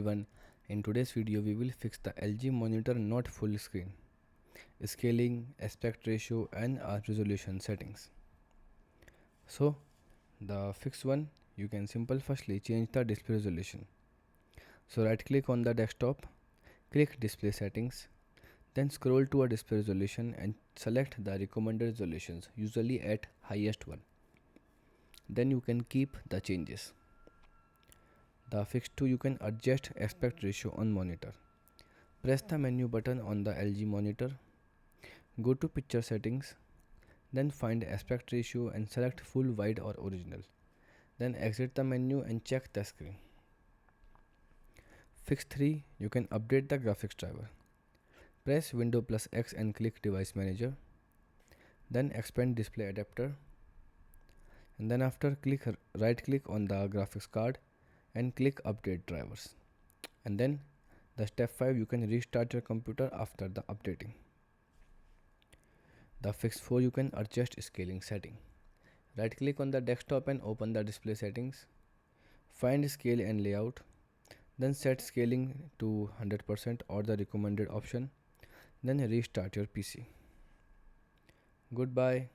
Everyone, in today's video we will fix the LG monitor not full screen, scaling, aspect ratio and resolution settings. So the fix one, you can firstly change the display resolution. So right click on the desktop, click display settings, then scroll to a display resolution and select the recommended resolutions, usually at highest one. Then you can keep the changes. The fix 2, you can adjust aspect ratio on monitor. Press the menu button on the LG monitor. Go to picture settings. Then find aspect ratio and select full wide or original. Then exit the menu and check the screen. Fix 3, you can update the graphics driver. Press Windows plus X and click device manager. Then expand display adapter. And then after right click on the graphics card and click update drivers. And then the step 5, you can restart your computer after the updating. The fix 4, you can adjust scaling setting. Right click on the desktop and open the display settings. Find scale and layout. Then set scaling to 100% or the recommended option. Then restart your PC. Goodbye.